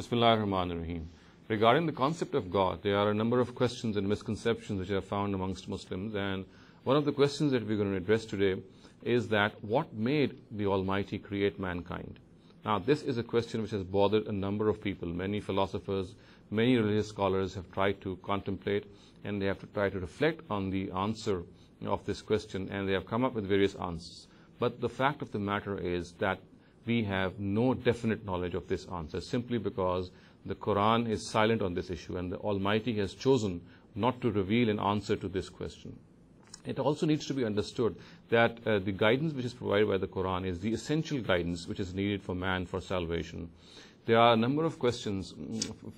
Bismillahirrahmanirrahim. Regarding the concept of God, there are a number of questions and misconceptions which are found amongst Muslims, and one of the questions that we're going to address today is that what made the Almighty create mankind? Now, this is a question which has bothered a number of people. Many philosophers, many religious scholars have tried to contemplate, and they have to try to reflect on the answer of this question, and they have come up with various answers. But the fact of the matter is that we have no definite knowledge of this answer, simply because the Quran is silent on this issue, and the Almighty has chosen not to reveal an answer to this question. It also needs to be understood that the guidance which is provided by the Quran is the essential guidance which is needed for man for salvation. There are a number of questions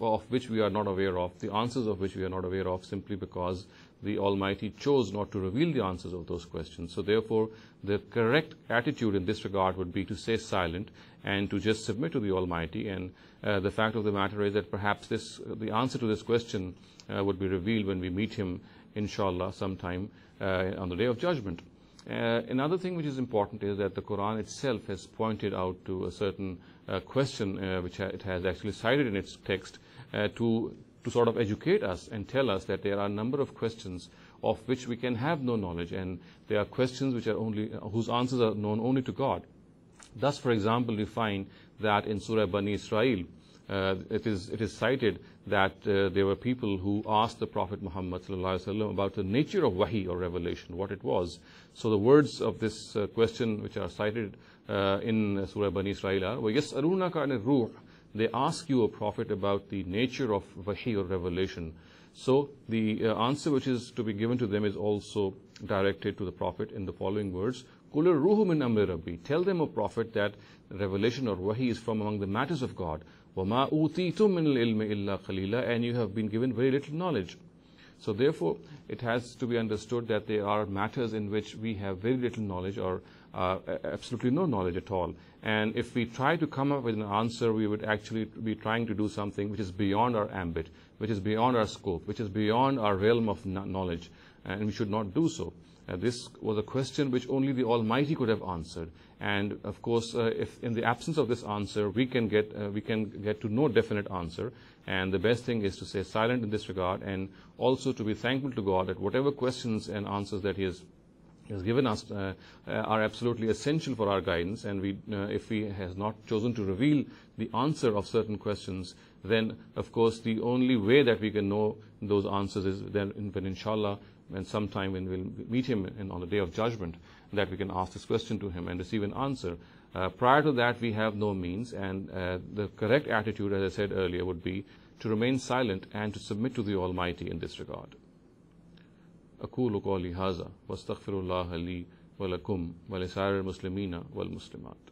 of which we are not aware of, the answers of which we are not aware of, simply because the Almighty chose not to reveal the answers of those questions. So therefore, the correct attitude in this regard would be to stay silent and to just submit to the Almighty. And the fact of the matter is that perhaps the answer to this question would be revealed when we meet Him, inshallah, sometime on the Day of Judgment. Another thing which is important is that the Quran itself has pointed out to a certain question which it has actually cited in its text to sort of educate us and tell us that there are a number of questions of which we can have no knowledge, and there are questions which are whose answers are known only to God. Thus, for example, we find that in Surah Bani Israel, it is cited that there were people who asked the Prophet Muhammad ﷺ about the nature of wahi or revelation, what it was. So the words of this question which are cited in Surah Bani Israel are, وَيَسْأَلُونَكَ عَنِ الرُّوحِ. They ask you, O Prophet, about the nature of wahi or revelation. So the answer which is to be given to them is also directed to the Prophet in the following words, قُلِ الرُّوحُ مِنْ أَمْرِ رَبِّي. Tell them, O Prophet, that revelation or wahi is from among the matters of God. وَمَا أُوتِيتُم مِّنَ الْعِلْمِ إِلَّا قَلِيلًا. And you have been given very little knowledge. So therefore, it has to be understood that there are matters in which we have very little knowledge or absolutely no knowledge at all. And if we try to come up with an answer, we would actually be trying to do something which is beyond our ambit, which is beyond our scope, which is beyond our realm of knowledge, and we should not do so. This was a question which only the Almighty could have answered. And of course, if in the absence of this answer, we can get to no definite answer. And the best thing is to stay silent in this regard, and also to be thankful to God that whatever questions and answers that He has given us are absolutely essential for our guidance. And if He has not chosen to reveal the answer of certain questions, then of course the only way that we can know those answers is when inshallah, and sometime when we'll meet Him on the Day of Judgment, that we can ask this question to Him and receive an answer. Prior to that, we have no means, and the correct attitude, as I said earlier, would be to remain silent and to submit to the Almighty in this regard. أقول قولي هذا واستغفر الله لي ولكم ولسائر المسلمين والمسلمات.